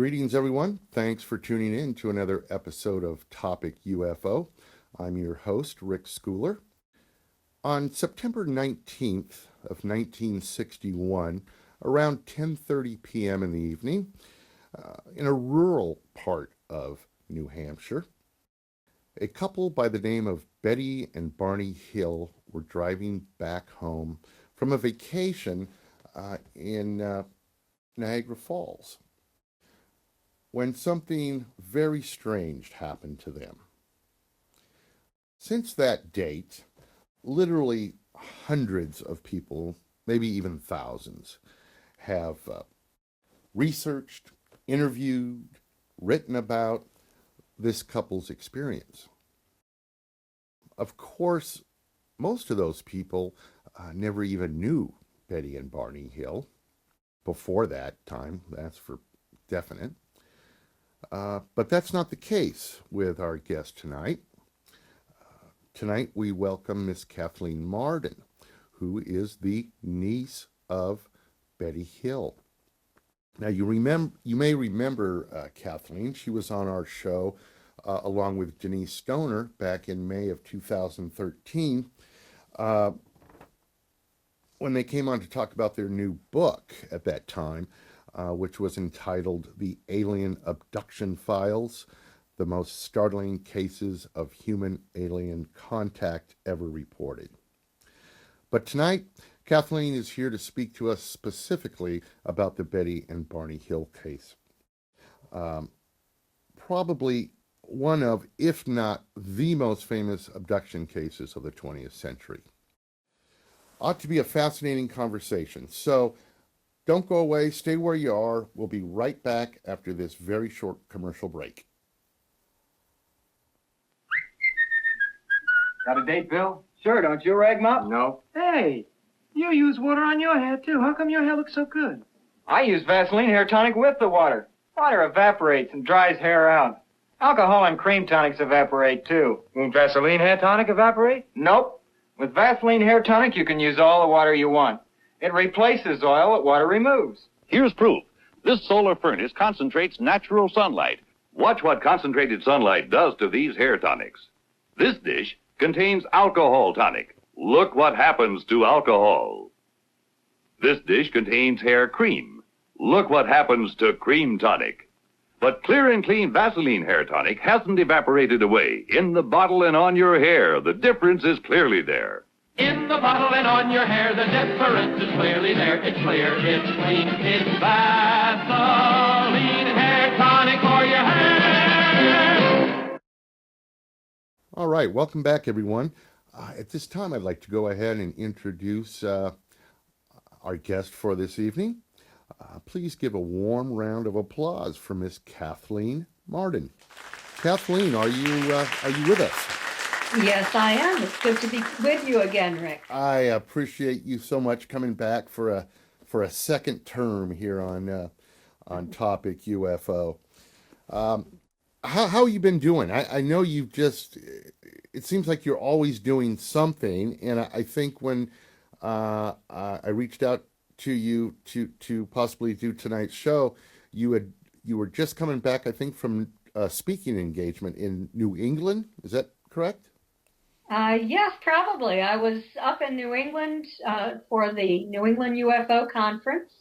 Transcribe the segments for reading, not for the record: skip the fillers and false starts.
Greetings, everyone. Thanks for tuning in to another episode of Topic UFO. I'm your host, Rick Schooler. On September 19th of 1961, around 10:30 p.m. in the evening, in a rural part of New Hampshire, a couple by the name of Betty and Barney Hill were driving back home from a vacation in Niagara Falls, when something very strange happened to them. Since that date, literally hundreds of people, maybe even thousands, have researched, interviewed, written about this couple's experience. Of course, most of those people never even knew Betty and Barney Hill before that time, that's for definite. But that's not the case with our guest tonight. Tonight we welcome Miss Kathleen Marden, who is the niece of Betty Hill. Now you may remember Kathleen. She was on our show along with Denise Stoner back in May of 2013 when they came on to talk about their new book at that time, which was entitled The Alien Abduction Files, the most startling cases of human-alien contact ever reported. But tonight, Kathleen is here to speak to us specifically about the Betty and Barney Hill case. Probably one of, if not the most famous abduction cases of the 20th century. Ought to be a fascinating conversation. So don't go away. Stay where you are. We'll be right back after this very short commercial break. Got a date, Bill? Sure, don't you, Rag Mop? No. Hey, you use water on your hair, too. How come your hair looks so good? I use Vaseline hair tonic with the water. Water evaporates and dries hair out. Alcohol and cream tonics evaporate, too. Won't Vaseline hair tonic evaporate? Nope. With Vaseline hair tonic, you can use all the water you want. It replaces oil that water removes. Here's proof. This solar furnace concentrates natural sunlight. Watch what concentrated sunlight does to these hair tonics. This dish contains alcohol tonic. Look what happens to alcohol. This dish contains hair cream. Look what happens to cream tonic. But clear and clean Vaseline hair tonic hasn't evaporated away. In the bottle and on your hair, the difference is clearly there. In the bottle and on your hair, the difference is clearly there. It's clear, it's clean, it's Vaseline hair tonic for your hair. All right, welcome back, everyone. At this time, I'd like to go ahead and introduce our guest for this evening. Please give a warm round of applause for Miss Kathleen Marden. Kathleen, are you with us? Yes, I am. It's good to be with you again, Rick. I appreciate you so much coming back for a second term here on Topic UFO. How have you been doing? I know you've just. It seems like you're always doing something, and I think when I reached out to you to possibly do tonight's show, you were just coming back, I think, from a speaking engagement in New England. Is that correct? Yes, probably. I was up in New England for the New England UFO conference,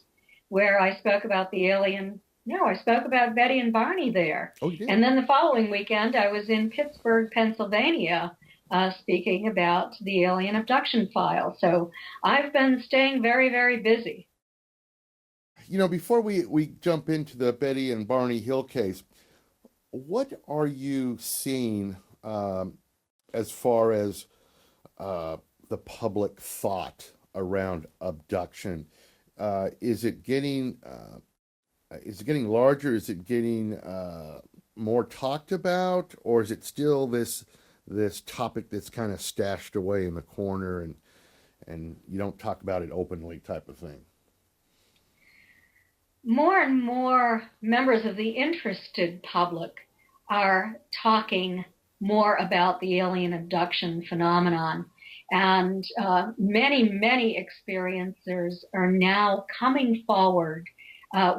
where I spoke about I spoke about Betty and Barney there. Oh, you did? And then the following weekend, I was in Pittsburgh, Pennsylvania, speaking about the alien abduction file. So I've been staying very, very busy. You know, before we jump into the Betty and Barney Hill case, what are you seeing as far as the public thought around abduction? Is it getting larger? Is it getting more talked about, or is it still this topic that's kind of stashed away in the corner and you don't talk about it openly type of thing? More and more members of the interested public are talking more about the alien abduction phenomenon. And many, many experiencers are now coming forward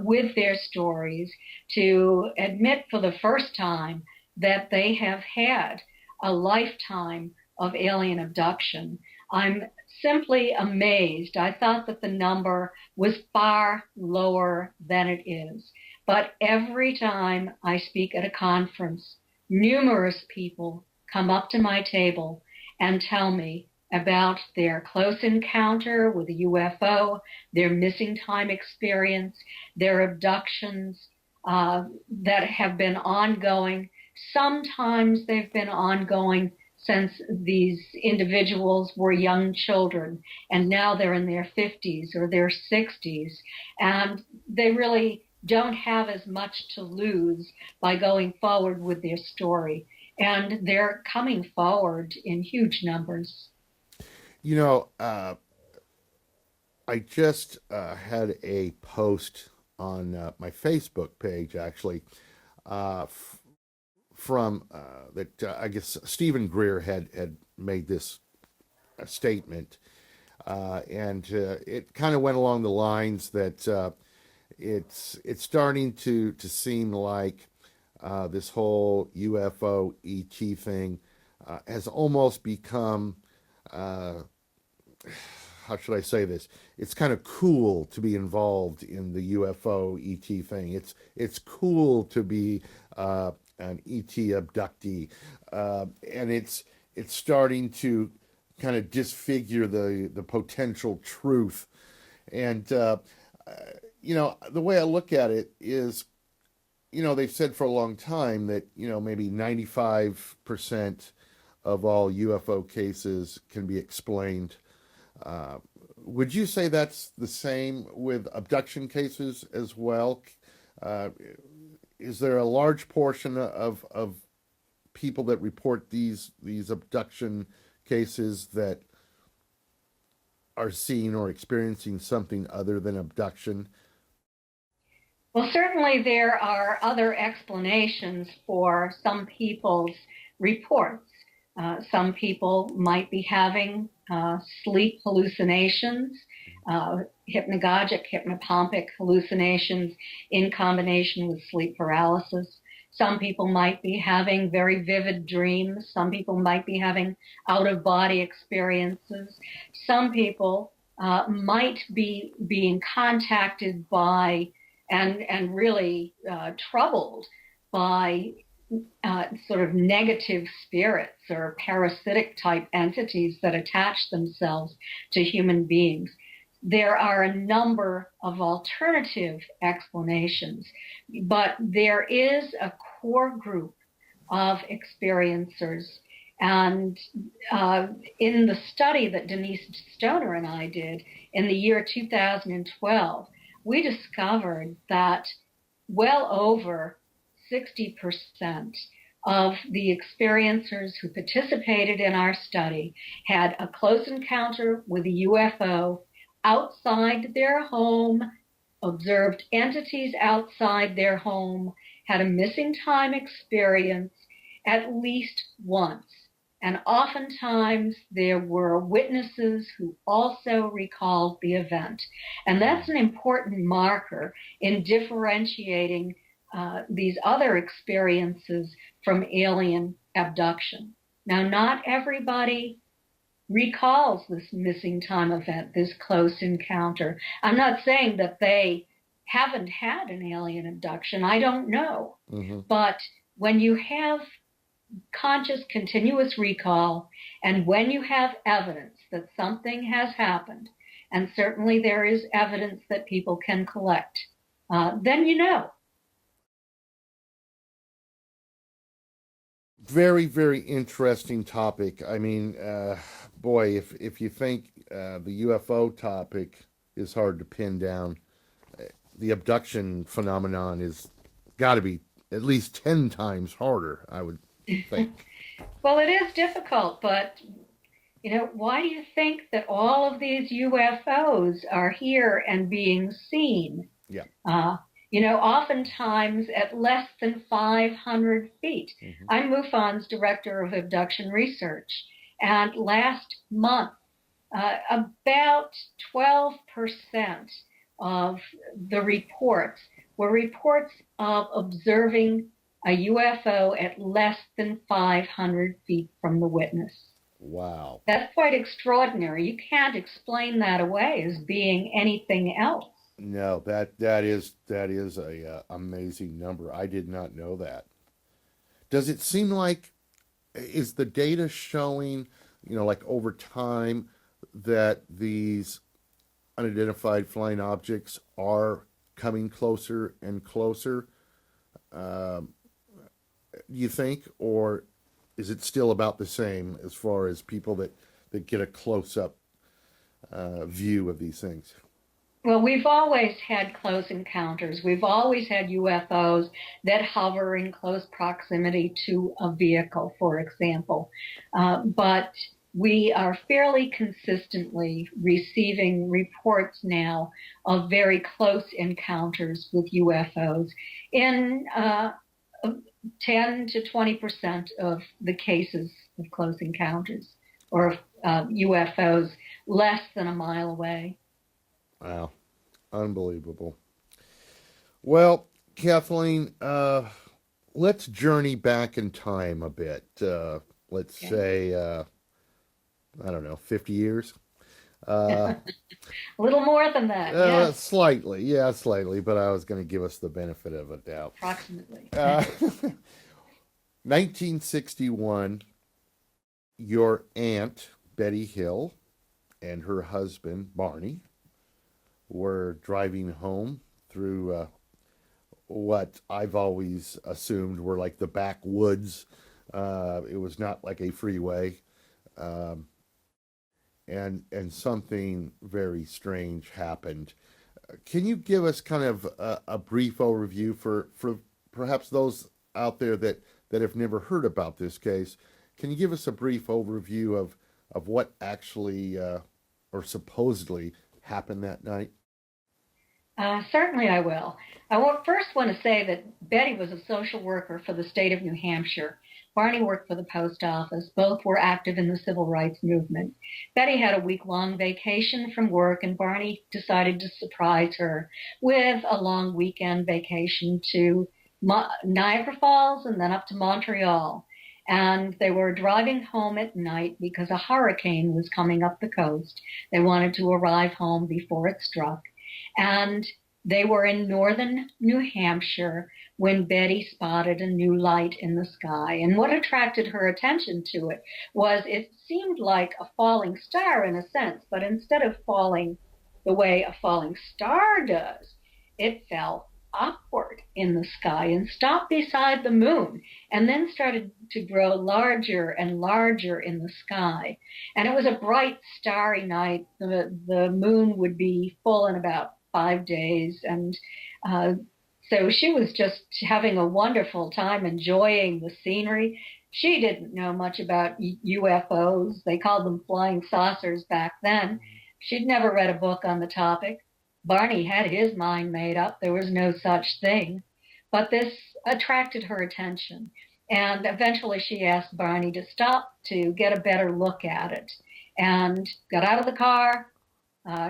with their stories to admit for the first time that they have had a lifetime of alien abduction. I'm simply amazed. I thought that the number was far lower than it is. But every time I speak at a conference, numerous people come up to my table and tell me about their close encounter with a UFO, their missing time experience, their abductions that have been ongoing. Sometimes they've been ongoing since these individuals were young children, and now they're in their 50s or their 60s, and they really don't have as much to lose by going forward with their story. And they're coming forward in huge numbers. You know, I just had a post on my Facebook page, actually, from that I guess Stephen Greer had made this statement, and it kind of went along the lines that it's starting to seem like this whole UFO ET thing has almost become, how should I say this? It's kind of cool to be involved in the UFO ET thing. It's cool to be an ET abductee, and it's starting to kind of disfigure the potential truth. And you know, the way I look at it is, you know, they've said for a long time that, you know, maybe 95% of all UFO cases can be explained. Would you say that's the same with abduction cases as well? Is there a large portion of people that report these abduction cases that are seeing or experiencing something other than abduction? Well, certainly there are other explanations for some people's reports. Some people might be having sleep hallucinations, hypnagogic, hypnopompic hallucinations in combination with sleep paralysis. Some people might be having very vivid dreams. Some people might be having out-of-body experiences. Some people might be being contacted by and really troubled by sort of negative spirits or parasitic type entities that attach themselves to human beings. There are a number of alternative explanations, but there is a core group of experiencers. And in the study that Denise Stoner and I did in the year 2012, we discovered that well over 60% of the experiencers who participated in our study had a close encounter with a UFO outside their home, observed entities outside their home, had a missing time experience at least once. And oftentimes there were witnesses who also recalled the event. And that's an important marker in differentiating these other experiences from alien abduction. Now, not everybody recalls this missing time event, this close encounter. I'm not saying that they haven't had an alien abduction. I don't know. Mm-hmm. But when you have conscious continuous recall, and when you have evidence that something has happened, and certainly there is evidence that people can collect, then you know. Very, very interesting topic. I mean, boy, if you think the UFO topic is hard to pin down, the abduction phenomenon is got to be at least 10 times harder, I would think. Well, it is difficult, but, you know, why do you think that all of these UFOs are here and being seen? Yeah. You know, oftentimes at less than 500 feet. Mm-hmm. I'm MUFON's Director of Abduction Research, and last month, about 12% of the reports were reports of observing a UFO at less than 500 feet from the witness. Wow. That's quite extraordinary. You can't explain that away as being anything else. No, that is a amazing number. I did not know that. Does it seem like, is the data showing, like over time, that these unidentified flying objects are coming closer and closer? Do you think, or is it still about the same as far as people that get a close-up view of these things? Well, we've always had close encounters. We've always had UFOs that hover in close proximity to a vehicle, for example. But we are fairly consistently receiving reports now of very close encounters with UFOs in 10 to 20% of the cases of close encounters, or UFOs less than a mile away. Wow. Unbelievable. Well, Kathleen, let's journey back in time a bit. Let's say, I don't know, 50 years? A little more than that, yes. Slightly, but I was going to give us the benefit of a doubt. Approximately. 1961, your aunt, Betty Hill, and her husband, Barney, were driving home through what I've always assumed were like the backwoods. It was not like a freeway. And something very strange happened. Can you give us kind of a brief overview for perhaps those out there that have never heard about this case? Can you give us a brief overview of what actually or supposedly happened that night? Certainly I will. First want to say that Betty was a social worker for the state of New Hampshire. Barney worked for the post office. Both were active in the civil rights movement. Betty had a week-long vacation from work, and Barney decided to surprise her with a long weekend vacation to Niagara Falls and then up to Montreal. And they were driving home at night because a hurricane was coming up the coast. They wanted to arrive home before it struck. And they were in northern New Hampshire when Betty spotted a new light in the sky. And what attracted her attention to it was it seemed like a falling star in a sense, but instead of falling the way a falling star does, it fell upward in the sky and stopped beside the moon and then started to grow larger and larger in the sky. And it was a bright, starry night. The moon would be full in about 5 days. And so she was just having a wonderful time enjoying the scenery. She didn't know much about UFOs. They called them flying saucers back then. She'd never read a book on the topic. Barney had his mind made up. There was no such thing. But this attracted her attention. And eventually she asked Barney to stop to get a better look at it. And got out of the car.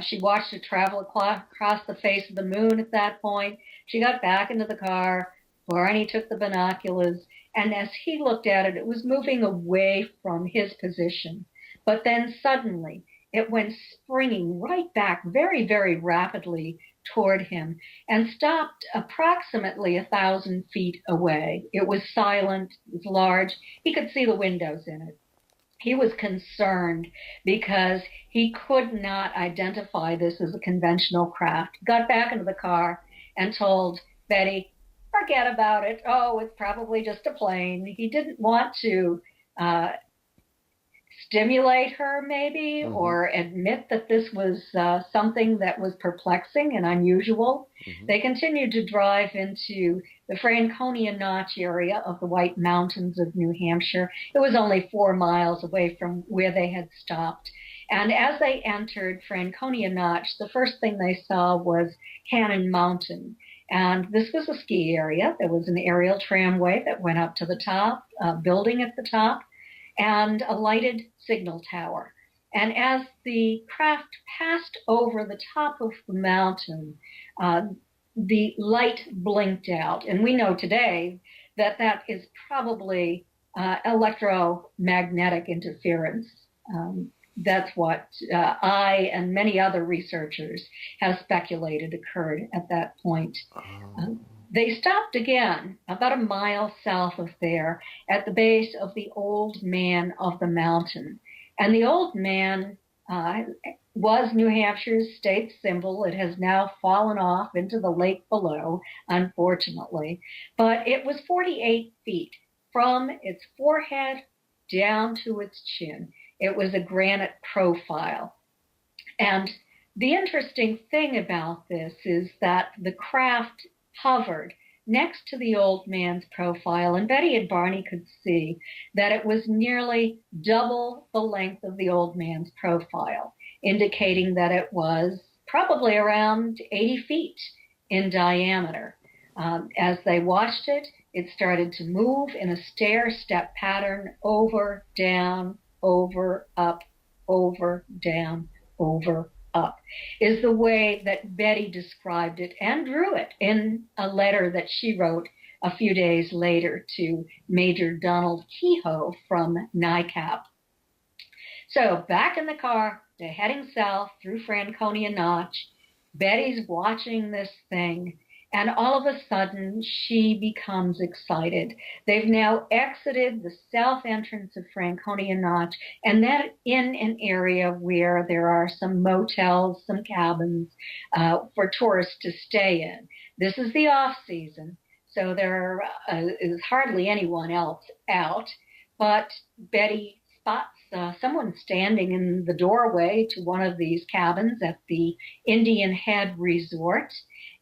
She watched it travel across the face of the moon at that point. She got back into the car. Barney took the binoculars. And as he looked at it, it was moving away from his position. But then suddenly, it went springing right back very, very rapidly toward him and stopped approximately 1,000 feet away. It was silent, it was large. He could see the windows in it. He was concerned because he could not identify this as a conventional craft. He got back into the car and told Betty, forget about it. Oh, it's probably just a plane. He didn't want to stimulate her maybe or admit that this was something that was perplexing and unusual. They continued to drive into the Franconia Notch area of the White Mountains of New Hampshire. It was only 4 miles away from where they had stopped. And as they entered Franconia Notch, the first thing they saw was Cannon Mountain. And this was a ski area. There was an aerial tramway that went up to the top, a building at the top, and a lighted signal tower. And as the craft passed over the top of the mountain, the light blinked out. And we know today that that is probably electromagnetic interference. That's what I and many other researchers have speculated occurred at that point. They stopped again about a mile south of there at the base of the Old Man of the Mountain. And the Old Man was New Hampshire's state symbol. It has now fallen off into the lake below, unfortunately. But it was 48 feet from its forehead down to its chin. It was a granite profile. And the interesting thing about this is that the craft hovered next to the Old Man's profile, and Betty and Barney could see that it was nearly double the length of the Old Man's profile, indicating that it was probably around 80 feet in diameter. As they watched it, it started to move in a stair-step pattern, over, down, over, up, over, down, over, up, is the way that Betty described it and drew it in a letter that she wrote a few days later to Major Donald Kehoe from NICAP. So back in the car, they're heading south through Franconia Notch. Betty's watching this thing, and all of a sudden she becomes excited. They've now exited the south entrance of Franconia Notch, and that in an area where there are some motels, some cabins for tourists to stay in. This is the off season, so there is hardly anyone else out, but Betty spots someone standing in the doorway to one of these cabins at the Indian Head Resort,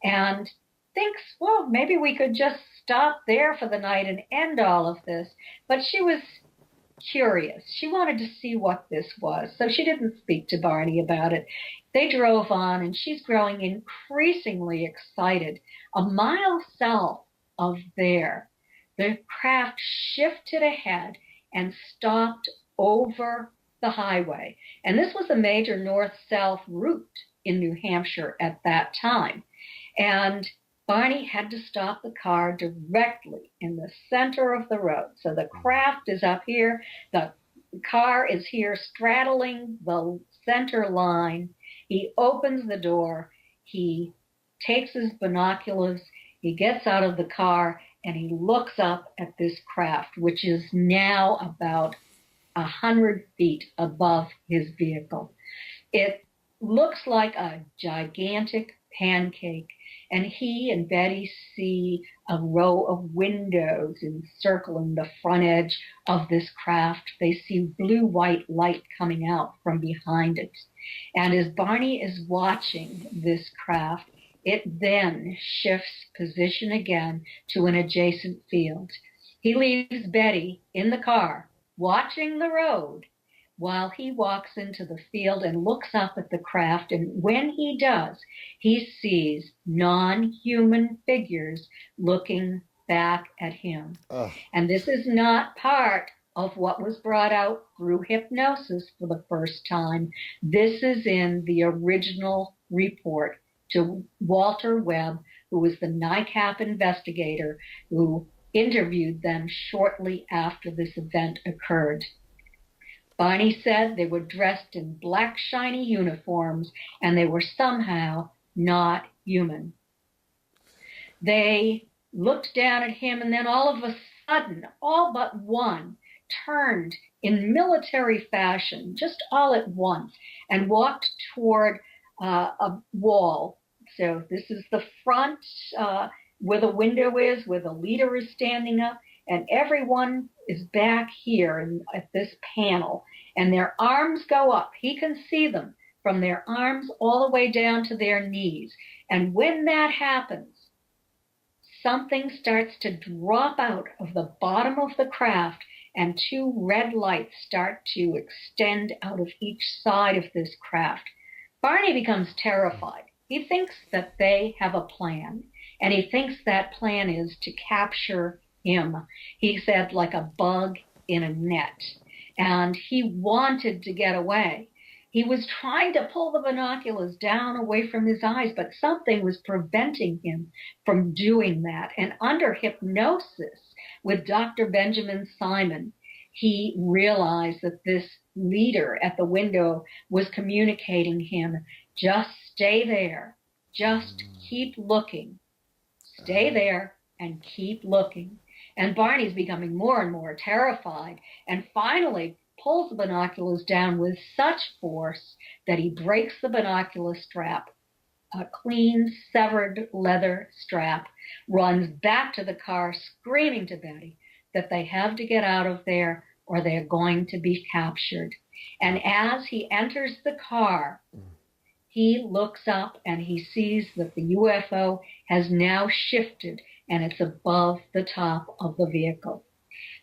and thinks, well, maybe we could just stop there for the night and end all of this. But she was curious. She wanted to see what this was, so she didn't speak to Barney about it. They drove on, and she's growing increasingly excited. A mile south of there, the craft shifted ahead and stopped over the highway. And this was a major north-south route in New Hampshire at that time. And Barney had to stop the car directly in the center of the road. So the craft is up here, the car is here straddling the center line. He opens the door, he takes his binoculars, he gets out of the car, and he looks up at this craft, which is now about 100 feet above his vehicle. It looks like a gigantic pancake, and he and Betty see a row of windows encircling the front edge of this craft. They see blue-white light coming out from behind it. And as Barney is watching this craft, it then shifts position again to an adjacent field. He leaves Betty in the car, watching the road, while he walks into the field and looks up at the craft. And when he does, he sees non-human figures looking back at him. And this is not part of what was brought out through hypnosis for the first time. This is in the original report to Walter Webb, who was the NICAP investigator who interviewed them shortly after this event occurred. Barney said they were dressed in black, shiny uniforms, and they were somehow not human. They looked down at him, and then all of a sudden, all but one turned in military fashion, just all at once, and walked toward a wall. So this is the front where the window is, where the leader is standing up, and everyone is back here at this panel, and their arms go up. He can see them from their arms all the way down to their knees. And when that happens, something starts to drop out of the bottom of the craft, and two red lights start to extend out of each side of this craft. Barney becomes terrified. He thinks that they have a plan, and he thinks that plan is to capture him. He said, like a bug in a net. And he wanted to get away. He was trying to pull the binoculars down away from his eyes, but something was preventing him from doing that. And under hypnosis with Dr. Benjamin Simon, he realized that this leader at the window was communicating him, just stay there, just keep looking, stay there and keep looking. And Barney's becoming more and more terrified, and finally pulls the binoculars down with such force that he breaks the binocular strap, a clean, severed leather strap, runs back to the car screaming to Betty that they have to get out of there or they're going to be captured. And as he enters the car, he looks up and he sees that the UFO has now shifted and it's above the top of the vehicle.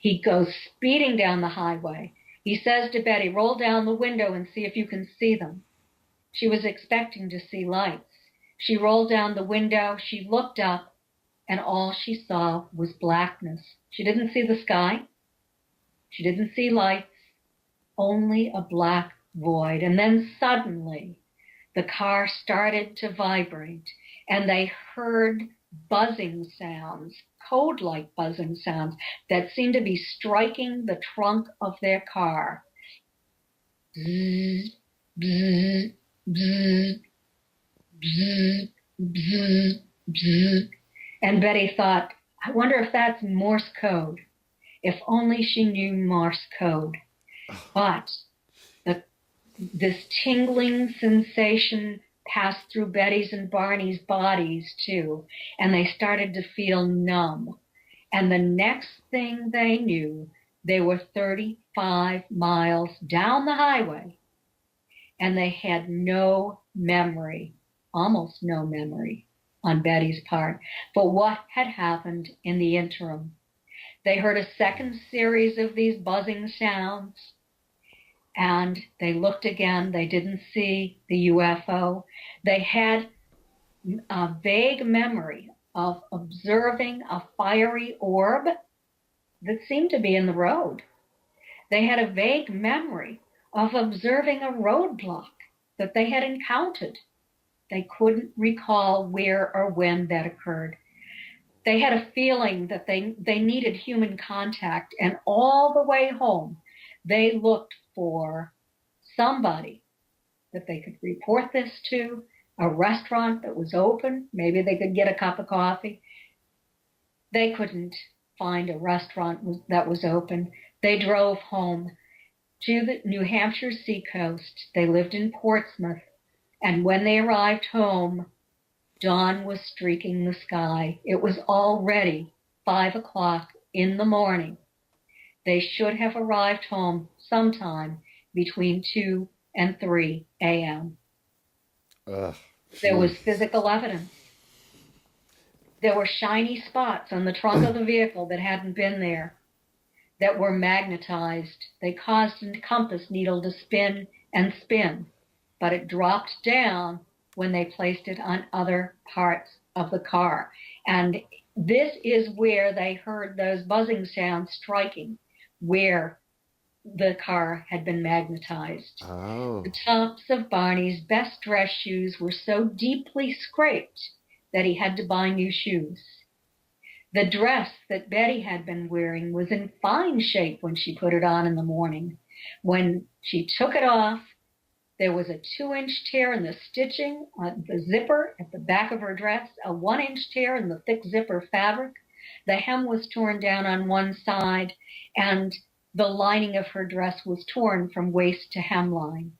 He goes speeding down the highway. He says to Betty, roll down the window and see if you can see them. She was expecting to see lights. She rolled down the window, she looked up, and all she saw was blackness. She didn't see the sky. She didn't see lights, only a black void. And then suddenly, the car started to vibrate, and they heard buzzing sounds, code-like buzzing sounds that seemed to be striking the trunk of their car. Bzz, bzz, bzz, bzz, bzz, bzz. And Betty thought, I wonder if that's Morse code. If only she knew Morse code. But this tingling sensation passed through Betty's and Barney's bodies too, and they started to feel numb. And the next thing they knew, they were 35 miles down the highway, and they had no memory, almost no memory on Betty's part, for what had happened in the interim. They heard a second series of these buzzing sounds, and they looked again. They didn't see the UFO. They had a vague memory of observing a fiery orb that seemed to be in the road. They had a vague memory of observing a roadblock that they had encountered. They couldn't recall where or when that occurred. They had a feeling that they needed human contact, and all the way home, they looked for somebody that they could report this to, a restaurant that was open. Maybe they could get a cup of coffee. They couldn't find a restaurant that was open. They drove home to the New Hampshire seacoast. They lived in Portsmouth. And when they arrived home, dawn was streaking the sky. It was already 5 o'clock in the morning. They should have arrived home sometime between 2 and 3 a.m. There was physical evidence. There were shiny spots on the trunk of the vehicle that hadn't been there, that were magnetized. They caused a compass needle to spin and spin, but it dropped down when they placed it on other parts of the car. And this is where they heard those buzzing sounds striking, where the car had been magnetized. Oh. The tops of Barney's best dress shoes were so deeply scraped that he had to buy new shoes. The dress that Betty had been wearing was in fine shape when she put it on in the morning. When she took it off, there was a 2-inch tear in the stitching on the zipper at the back of her dress, a 1-inch tear in the thick zipper fabric. The hem was torn down on one side, and the lining of her dress was torn from waist to hemline.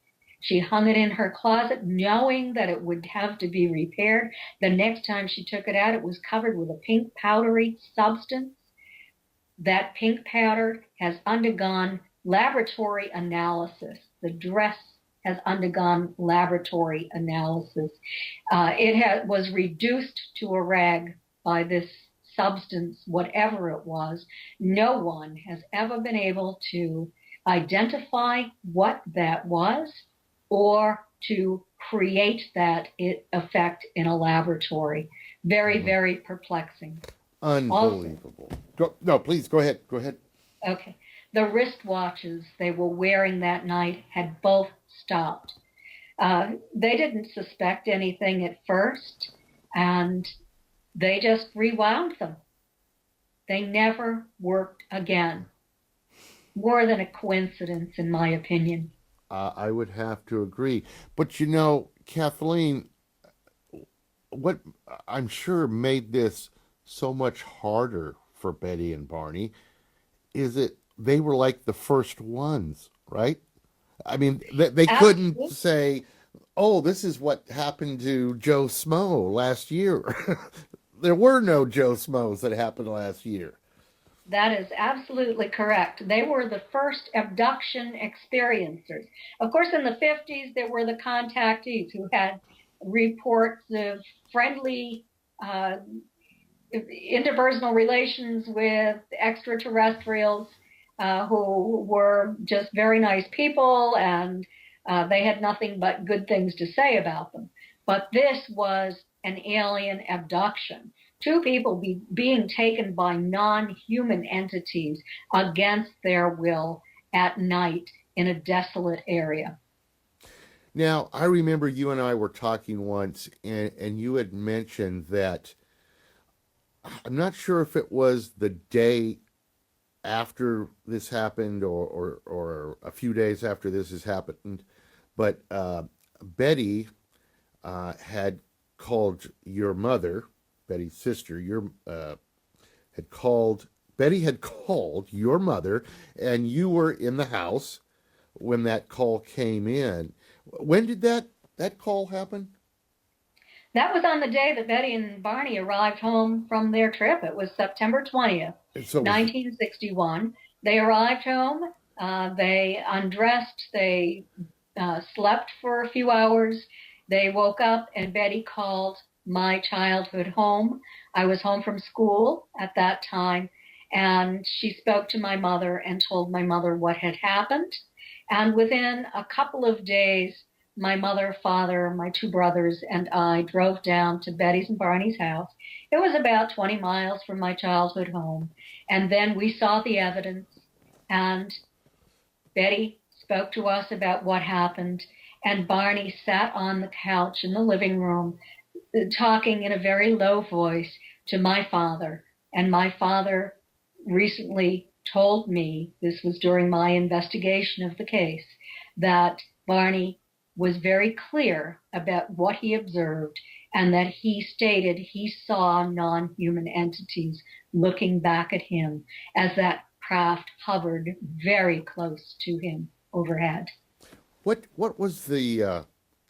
She hung it in her closet, knowing that it would have to be repaired. The next time she took it out, it was covered with a pink powdery substance. That pink powder has undergone laboratory analysis. The dress has undergone laboratory analysis. It was reduced to a rag by this substance, whatever it was. No one has ever been able to identify what that was or to create that effect in a laboratory. Very, very perplexing. Unbelievable. No, please, go ahead. Go ahead. Okay. The wristwatches they were wearing that night had both stopped. They didn't suspect anything at first, and they just rewound them. They never worked again. More than a coincidence, in my opinion. I would have to agree. But Kathleen, what I'm sure made this so much harder for Betty and Barney is that they were like the first ones, right? I mean, they couldn't Absolutely. say, oh, this is what happened to Joe Smo last year. There were no Joe Smos that happened last year. That is absolutely correct. They were the first abduction experiencers. Of course, in the 50s, there were the contactees who had reports of friendly interpersonal relations with extraterrestrials who were just very nice people, and they had nothing but good things to say about them. But this was an alien abduction. Two people being taken by non-human entities against their will at night in a desolate area. Now, I remember you and I were talking once, and you had mentioned that I'm not sure if it was the day after this happened or a few days after this has happened, but Betty had called your mother, Betty's sister, Betty had called your mother, and you were in the house when that call came in. When did that call happen? That was on the day that Betty and Barney arrived home from their trip. It was September 20th, So 1961. They arrived home, they undressed, they slept for a few hours. They woke up, and Betty called my childhood home. I was home from school at that time, and she spoke to my mother and told my mother what had happened. And within a couple of days, my mother, father, my two brothers, and I drove down to Betty's and Barney's house. It was about 20 miles from my childhood home. And then we saw the evidence, and Betty spoke to us about what happened, and Barney sat on the couch in the living room talking in a very low voice to my father. And my father recently told me, this was during my investigation of the case, that Barney was very clear about what he observed, and that he stated he saw non-human entities looking back at him as that craft hovered very close to him overhead. What was the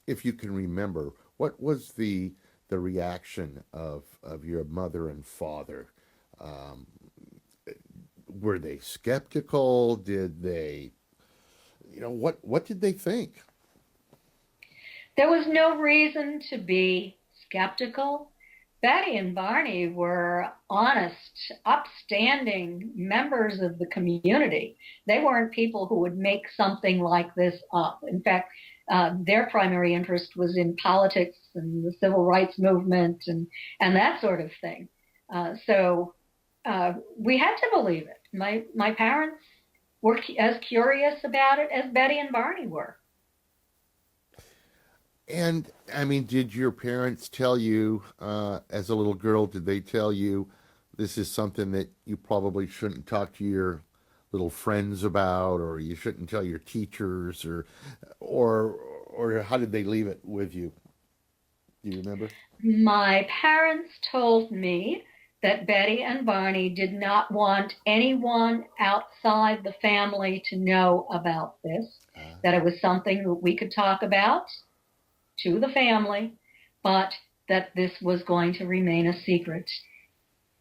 if you can remember, what was the reaction of your mother and father? Were they skeptical? Did they, what did they think? There was no reason to be skeptical. Betty and Barney were honest, upstanding members of the community. They weren't people who would make something like this up. In fact, their primary interest was in politics and the civil rights movement and that sort of thing. So we had to believe it. My parents were as curious about it as Betty and Barney were. And I mean, did your parents tell you, as a little girl, did they tell you this is something that you probably shouldn't talk to your little friends about, or you shouldn't tell your teachers, or how did they leave it with you? Do you remember? My parents told me that Betty and Barney did not want anyone outside the family to know about this, that it was something that we could talk about to the family, but that this was going to remain a secret.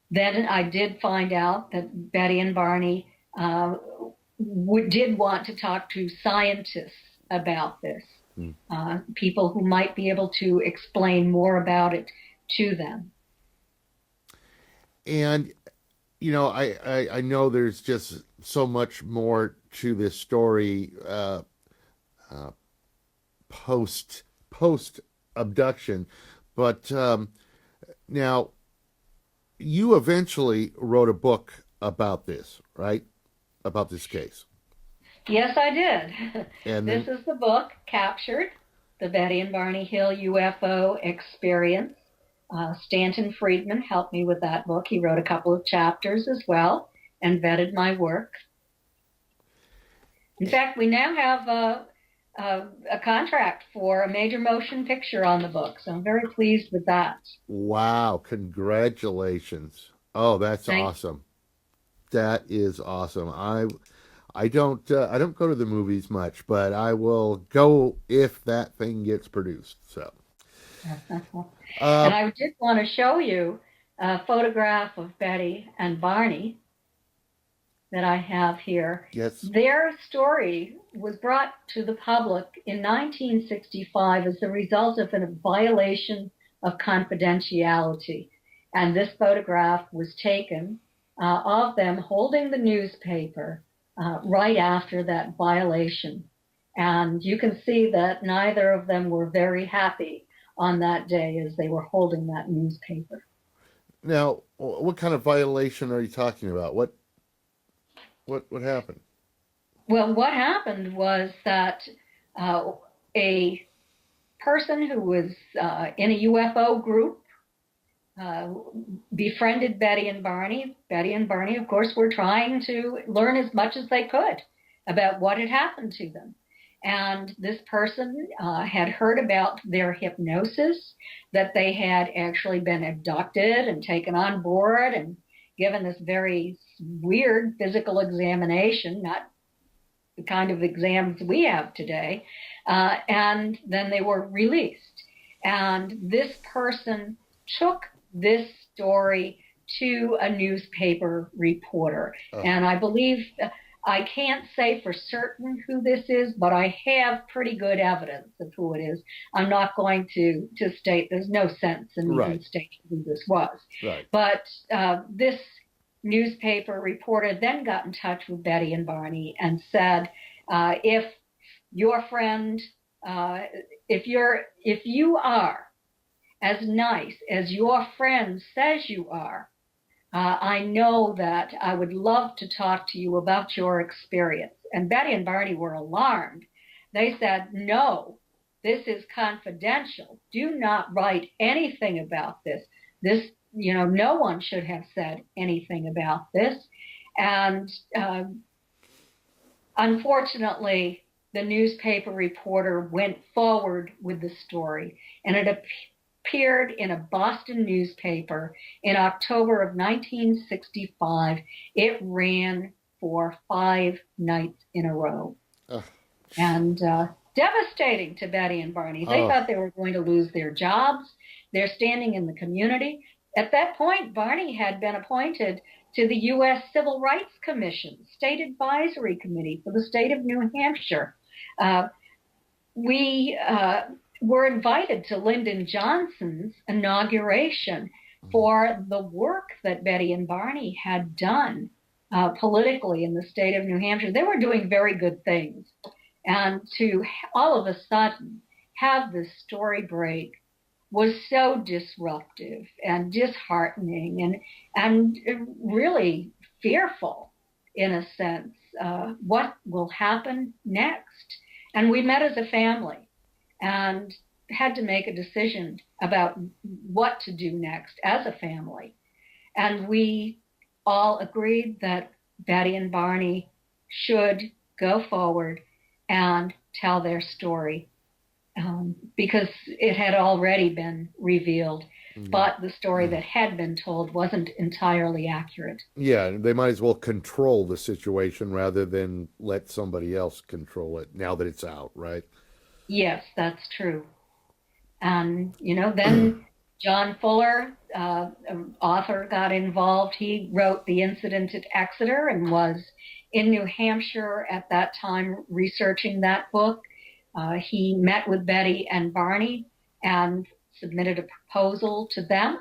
Then I did find out that Betty and Barney did want to talk to scientists about this, people who might be able to explain more about it to them. And, I know there's just so much more to this story post abduction, but now you eventually wrote a book about this, right? About this case. Yes, I did. And this is the book, Captured, the Betty and Barney Hill UFO Experience. Stanton Friedman helped me with that book. He wrote a couple of chapters as well and vetted my work. In fact, we now have a contract for a major motion picture on the book, so I'm very pleased with that. Wow, congratulations. Oh, that's Thanks. awesome. That is awesome. I don't go to the movies much, but I will go if that thing gets produced. So And I did want to show you a photograph of Betty and Barney that I have here. yes. Their story was brought to the public in 1965 as the result of a violation of confidentiality. And this photograph was taken of them holding the newspaper right after that violation. And you can see that neither of them were very happy on that day as they were holding that newspaper. Now, what kind of violation are you talking about? What happened? Well, what happened was that a person who was in a UFO group befriended Betty and Barney. Betty and Barney, of course, were trying to learn as much as they could about what had happened to them. And this person had heard about their hypnosis, that they had actually been abducted and taken on board and given this very weird physical examination, not the kind of exams we have today, and then they were released. And this person took this story to a newspaper reporter. And I believe, I can't say for certain who this is, but I have pretty good evidence of who it is. I'm not going to state, there's no sense in me stating who this was. Right. But this newspaper reporter then got in touch with Betty and Barney and said, if your friend, if you are as nice as your friend says you are, I know that I would love to talk to you about your experience. And Betty and Barney were alarmed. They said, no, this is confidential. Do not write anything about this. This, no one should have said anything about this. And unfortunately, the newspaper reporter went forward with the story, and it appeared in a Boston newspaper in October of 1965. It ran for 5 nights in a row. And devastating to Betty and Barney. They thought they were going to lose their jobs, their standing in the community. At that point, Barney had been appointed to the U.S. Civil Rights Commission, State Advisory Committee for the state of New Hampshire. We were invited to Lyndon Johnson's inauguration for the work that Betty and Barney had done politically in the state of New Hampshire. They were doing very good things. And to all of a sudden have this story break was so disruptive and disheartening and really fearful in a sense. What will happen next? And we met as a family and had to make a decision about what to do next as a family. And we all agreed that Betty and Barney should go forward and tell their story because it had already been revealed, but the story that had been told wasn't entirely accurate. Yeah, they might as well control the situation rather than let somebody else control it now that it's out, right? Yes, that's true. And, then John Fuller, author, got involved. He wrote The Incident at Exeter and was in New Hampshire at that time researching that book. He met with Betty and Barney and submitted a proposal to them.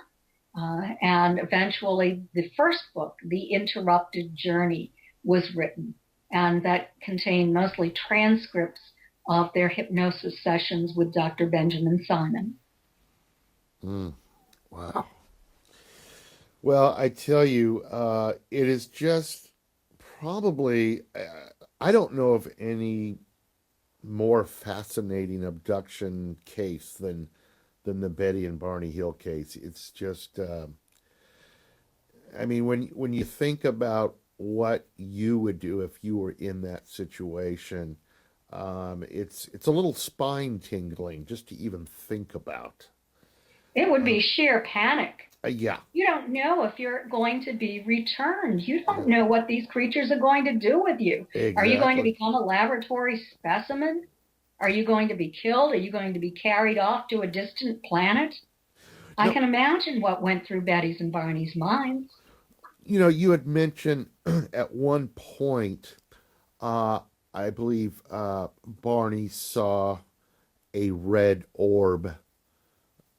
And eventually the first book, The Interrupted Journey, was written. And that contained mostly transcripts of their hypnosis sessions with Dr. Benjamin Simon. Wow. Well, I tell you, it is just probably, I don't know of any more fascinating abduction case than the Betty and Barney Hill case. It's just, I mean, when you think about what you would do if you were in that situation, it's a little spine tingling just to even think about. It would be sheer panic. Yeah, You don't know if you're going to be returned. You don't know what these creatures are going to do with you. Are you going to exactly. become a laboratory specimen? Are you going to be killed? Are you going to be carried off to a distant planet? I No, can imagine what went through Betty's and Barney's minds. you had mentioned at one point, uh, I believe Barney saw a red orb.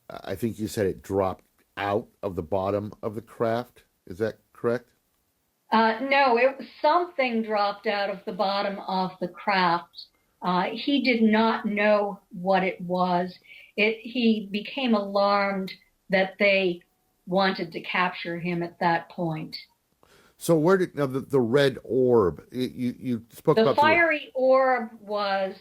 I think you said it dropped out of the bottom of the craft. Is that correct? No, something dropped out of the bottom of the craft. He did not know what it was. He became alarmed that they wanted to capture him at that point. So where did now the red orb? You spoke The about fiery orb was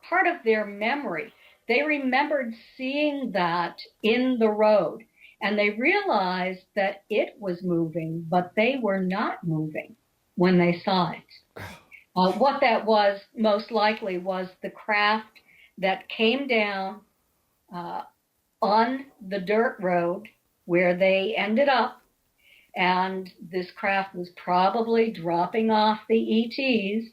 part of their memory. They remembered seeing that in the road, and they realized that it was moving, but they were not moving when they saw it. What that was most likely was the craft that came down on the dirt road where they ended up, and this craft was probably dropping off the ETs,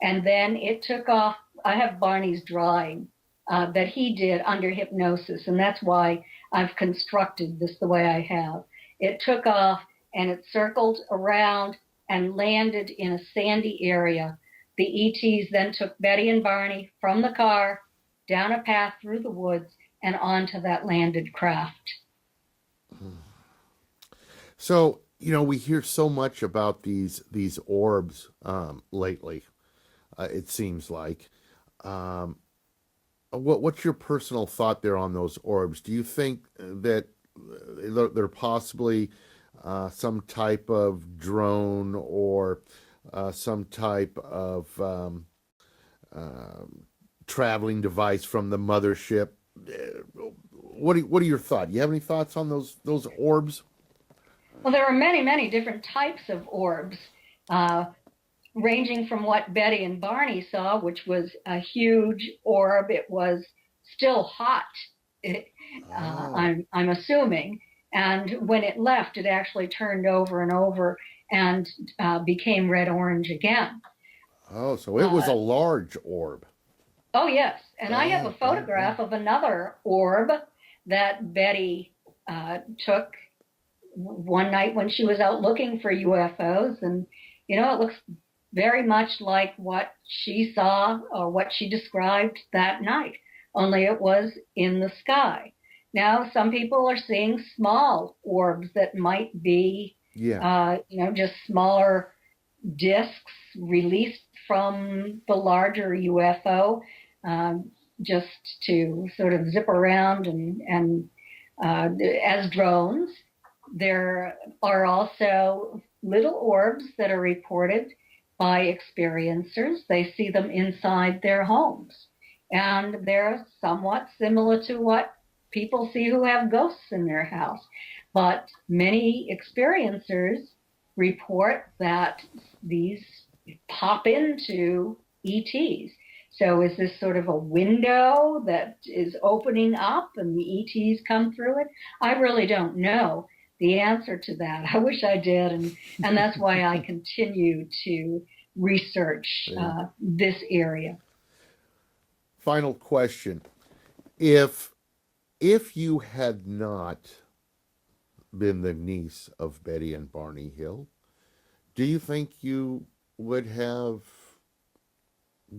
and then it took off. I have Barney's drawing that he did under hypnosis, and that's why I've constructed this the way I have. It took off and it circled around and landed in a sandy area. The ETs then took Betty and Barney from the car, down a path through the woods, and onto that landed craft. So we hear so much about these orbs lately. It seems like. What's your personal thought there on those orbs? Do you think that they're possibly some type of drone or some type of traveling device from the mothership? What are your thoughts? You have any thoughts on those orbs? Well, there are many, many different types of orbs, ranging from what Betty and Barney saw, which was a huge orb. It was still hot, I'm assuming. And when it left, it actually turned over and over and became red-orange again. Oh, so it was a large orb. Oh, yes. And I have a photograph of another orb that Betty took one night when she was out looking for UFOs. And, it looks very much like what she saw or what she described that night, only it was in the sky. Now, some people are seeing small orbs that might be, just smaller disks released from the larger UFO, just to sort of zip around and as drones. There are also little orbs that are reported by experiencers. They see them inside their homes, and they're somewhat similar to what people see who have ghosts in their house. But many experiencers report that these pop into ETs. So is this sort of a window that is opening up and the ETs come through it? I really don't know the answer to that. I wish I did, and that's why I continue to research this area. Final question. If you had not been the niece of Betty and Barney Hill, do you think you would have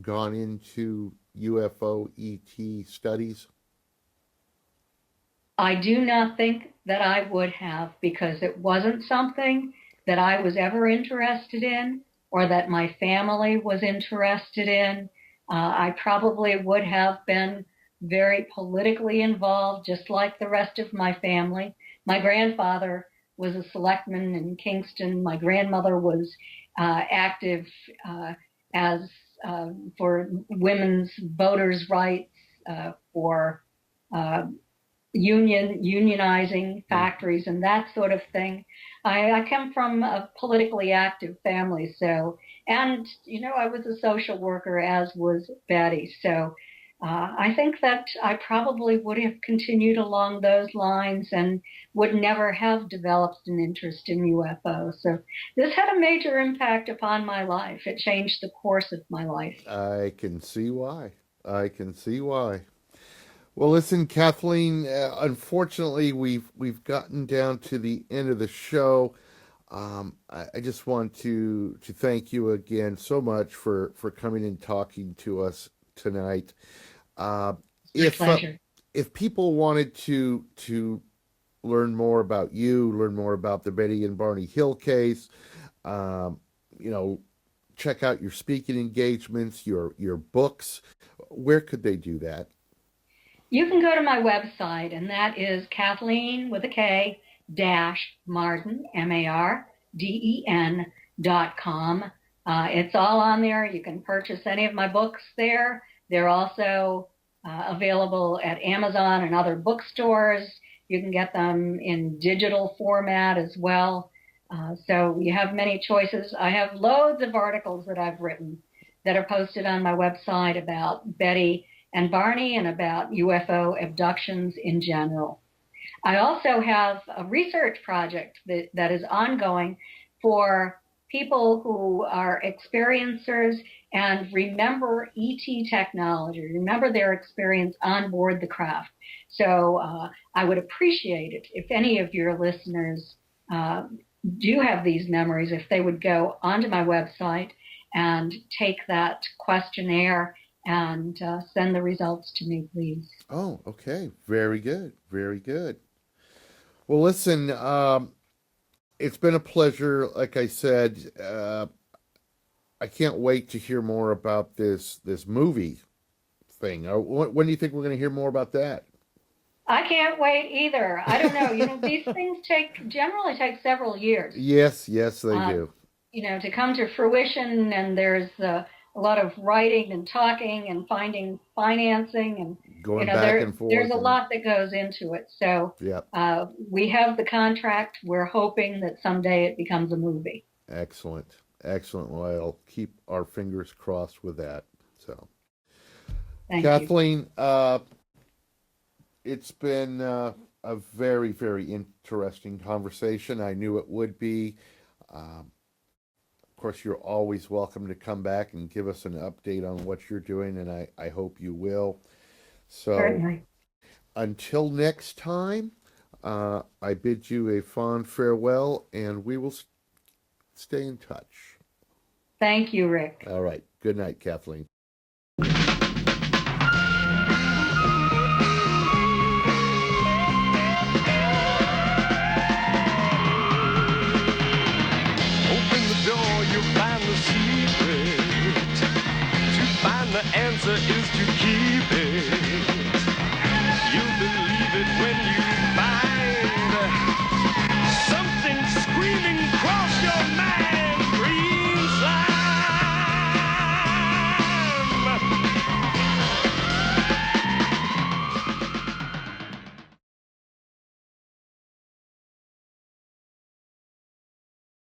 gone into UFO ET studies? I do not think that I would have, because it wasn't something that I was ever interested in or that my family was interested in. I probably would have been very politically involved, just like the rest of my family. My grandfather was a selectman in Kingston. My grandmother was active as for women's voters' rights, for unionizing factories and that sort of thing. I come from a politically active family, and I was a social worker, as was Betty. So I think that I probably would have continued along those lines and would never have developed an interest in UFOs. So this had a major impact upon my life. It changed the course of my life. I can see why. Well, listen, Kathleen. Unfortunately, we've gotten down to the end of the show. I just want to thank you again so much for coming and talking to us tonight. Pleasure. If people wanted to learn more about you, learn more about the Betty and Barney Hill case, check out your speaking engagements, your books, where could they do that? You can go to my website, and that is Kathleen with a K -Marden, MARDEN.com. It's all on there. You can purchase any of my books there. They're also available at Amazon and other bookstores. You can get them in digital format as well. So you have many choices. I have loads of articles that I've written that are posted on my website about Betty and Barney and about UFO abductions in general. I also have a research project that is ongoing for people who are experiencers and remember ET technology, remember their experience on board the craft. So I would appreciate it if any of your listeners do have these memories, if they would go onto my website and take that questionnaire and send the results to me, please. Oh, okay. Very good. Very good. Well, listen, it's been a pleasure. Like I said, I can't wait to hear more about this movie thing. When do you think we're going to hear more about that? I can't wait either. I don't know. These things generally take several years. Yes, they do. To come to fruition, and there's a lot of writing and talking and finding financing and going back and forth. There's a lot that goes into it. So yep. We have the contract. We're hoping that someday it becomes a movie. Excellent. Well, I'll keep our fingers crossed with that. So, Thank Kathleen, it's been a very, very interesting conversation. I knew it would be. Of course, you're always welcome to come back and give us an update on what you're doing, and I hope you will. So, certainly. Until next time, I bid you a fond farewell, and we will stay in touch. Thank you, Rick. All right. Good night, Kathleen. The answer is to keep